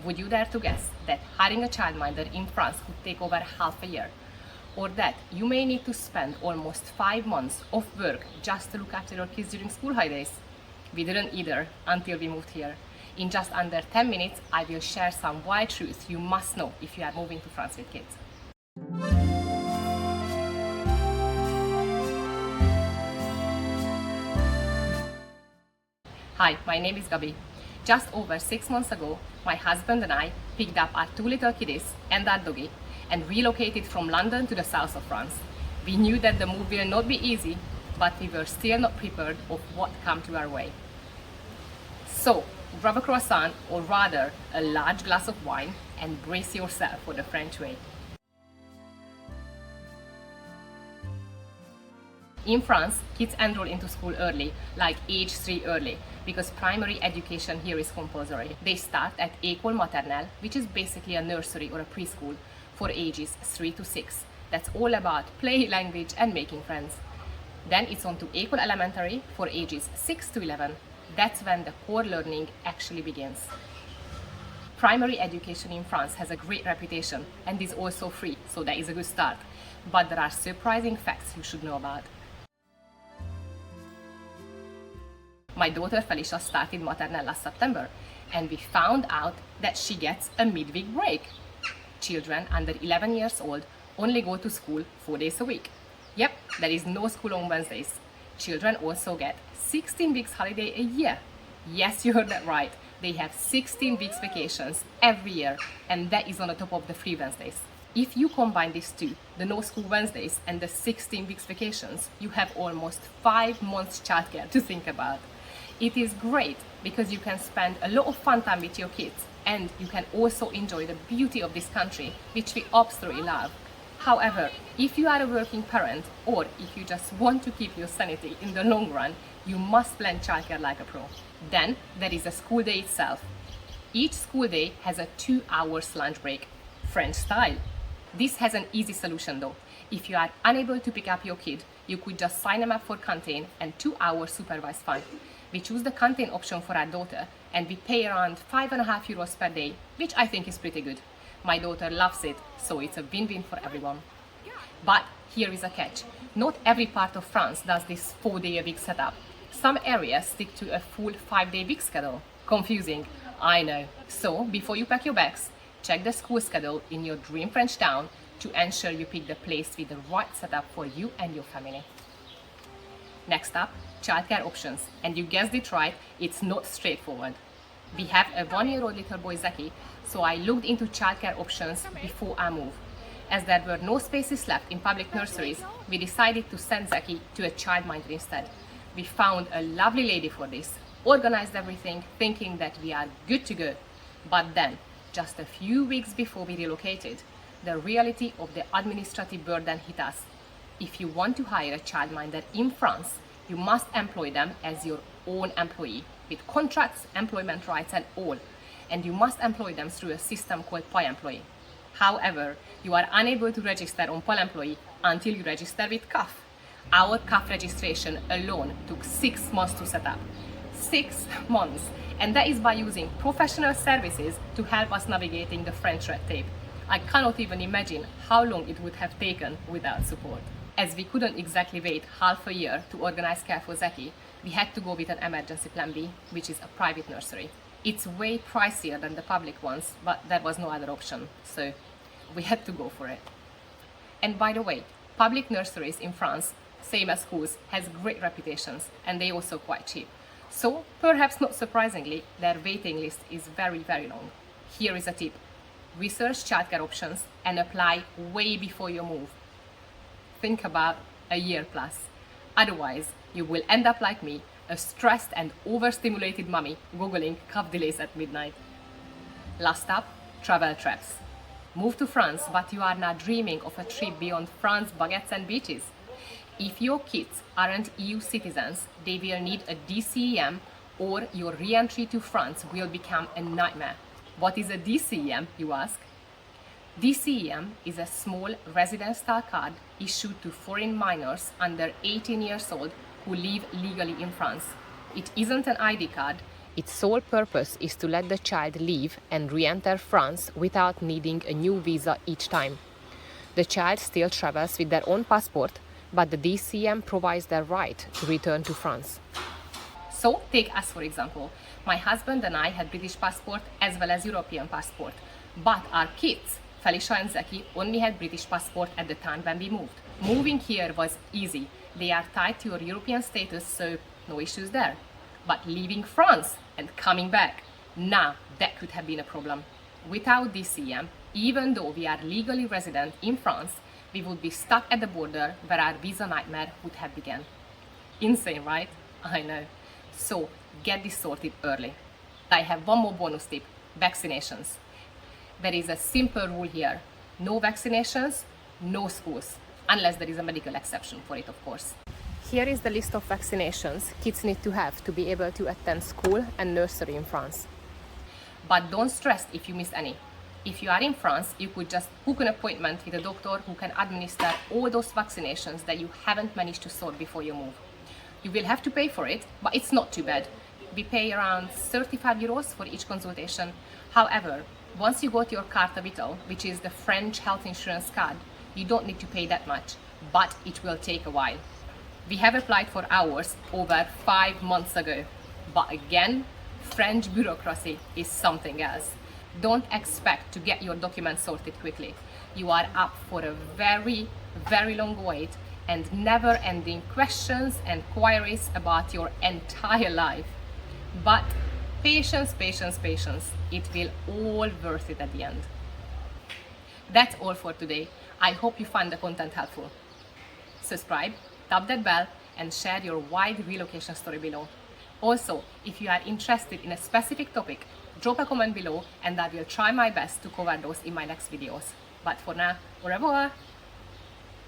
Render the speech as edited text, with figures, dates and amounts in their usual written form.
Would you dare to guess that hiring a childminder in France could take over half a year? Or that you may need to spend almost 5 months of work just to look after your kids during school holidays? We didn't either until we moved here. In just under 10 minutes, I will share some wild truths you must know if you are moving to France with kids. Hi, my name is Gabi. Just over 6 months ago, my husband and I picked up our 2 little kiddies and our doggy and relocated from London to the south of France. We knew that the move will not be easy, but we were still not prepared of what came to our way. So, grab a croissant, or rather a large glass of wine, and brace yourself for the French way. In France, kids enroll into school early, like age 3 early, because primary education here is compulsory. They start at école maternelle, which is basically a nursery or a preschool for ages 3 to 6. That's all about play, language, and making friends. Then it's on to école elementary for ages 6 to 11. That's when the core learning actually begins. Primary education in France has a great reputation and is also free, so that is a good start. But there are surprising facts you should know about. My daughter Felicia started maternelle last September, and we found out that she gets a midweek break. Children under 11 years old only go to school 4 days a week. Yep, there is no school on Wednesdays. Children also get 16 weeks holiday a year. Yes, you heard that right. They have 16 weeks vacations every year, and that is on the top of the free Wednesdays. If you combine these two, the no school Wednesdays and the 16 weeks vacations, you have almost 5 months childcare to think about. It is great because you can spend a lot of fun time with your kids, and you can also enjoy the beauty of this country, which we absolutely love. However, if you are a working parent, or if you just want to keep your sanity in the long run, you must plan childcare like a pro. Then there is a school day itself. Each school day has a 2 hours lunch break, French style. This has an easy solution though. If you are unable to pick up your kid, you could just sign them up for canteen and 2 hours supervised fun. We choose the canteen option for our daughter, and we pay around €5.50 per day, which I think is pretty good. My daughter loves it, so it's a win-win for everyone. But here is a catch. Not every part of France does this 4-day-a-week setup. Some areas stick to a full 5-day-week schedule. Confusing, I know. So, before you pack your bags, check the school schedule in your dream French town to ensure you pick the place with the right setup for you and your family. Next up, childcare options. And you guessed it right, it's not straightforward. We have a 1-year-old little boy Zaki, so I looked into childcare options before I moved. As there were no spaces left in public nurseries, we decided to send Zaki to a childminder instead. We found a lovely lady for this, organized everything, thinking that we are good to go. But then, just a few weeks before we relocated, the reality of the administrative burden hit us. If you want to hire a childminder in France, you must employ them as your own employee, with contracts, employment rights and all. And you must employ them through a system called Pay Employee. However, you are unable to register on Pay Employee until you register with CAF. Our CAF registration alone took 6 months to set up. 6 months! And that is by using professional services to help us navigating the French red tape. I cannot even imagine how long it would have taken without support. As we couldn't exactly wait half a year to organize care for Zaki, we had to go with an emergency plan B, which is a private nursery. It's way pricier than the public ones, but there was no other option, so we had to go for it. And by the way, public nurseries in France, same as schools, has great reputations, and they also quite cheap. So, perhaps not surprisingly, their waiting list is very, very long. Here is a tip. Research childcare options and apply way before you move. Think about a year plus. Otherwise, you will end up like me, a stressed and overstimulated mummy googling calf delays at midnight. Last up, travel traps. Move to France, but you are now dreaming of a trip beyond France, baguettes and beaches. If your kids aren't EU citizens, they will need a DCEM, or your re-entry to France will become a nightmare. What is a DCEM, you ask? DCEM is a small residence-style card issued to foreign minors under 18 years old who live legally in France. It isn't an ID card, Its sole purpose is to let the child leave and re-enter France without needing a new visa each time. The child still travels with their own passport, but the DCEM provides their right to return to France. So, take us for example. My husband and I had British passport as well as European passport, but our kids, Felicia and Zeki, only had British passport at the time when we moved. Moving here was easy. They are tied to your European status, so no issues there. But leaving France and coming back, that could have been a problem. Without DCEM, even though we are legally resident in France, we would be stuck at the border where our visa nightmare would have begun. Insane, right? I know. So get this sorted early. I have one more bonus tip: vaccinations. There is a simple rule here: no vaccinations, no schools, unless there is a medical exception for it, of course. Here is the list of vaccinations kids need to have to be able to attend school and nursery in France. But don't stress if you miss any. If you are in France, you could just book an appointment with a doctor who can administer all those vaccinations that you haven't managed to sort before you move. You will have to pay for it, but it's not too bad. We pay around 35 euros for each consultation. However, once you got your carte vitale, which is the French health insurance card, you don't need to pay that much, but it will take a while. We have applied for ours over 5 months ago, but again, French bureaucracy is something else. Don't expect to get your documents sorted quickly. You are up for a very, very long wait and never-ending questions and queries about your entire life. But patience, patience, patience. It will all worth it at the end. That's all for today. I hope you find the content helpful. Subscribe, tap that bell, and share your wild relocation story below. Also, if you are interested in a specific topic, drop a comment below and I will try my best to cover those in my next videos. But for now, au revoir!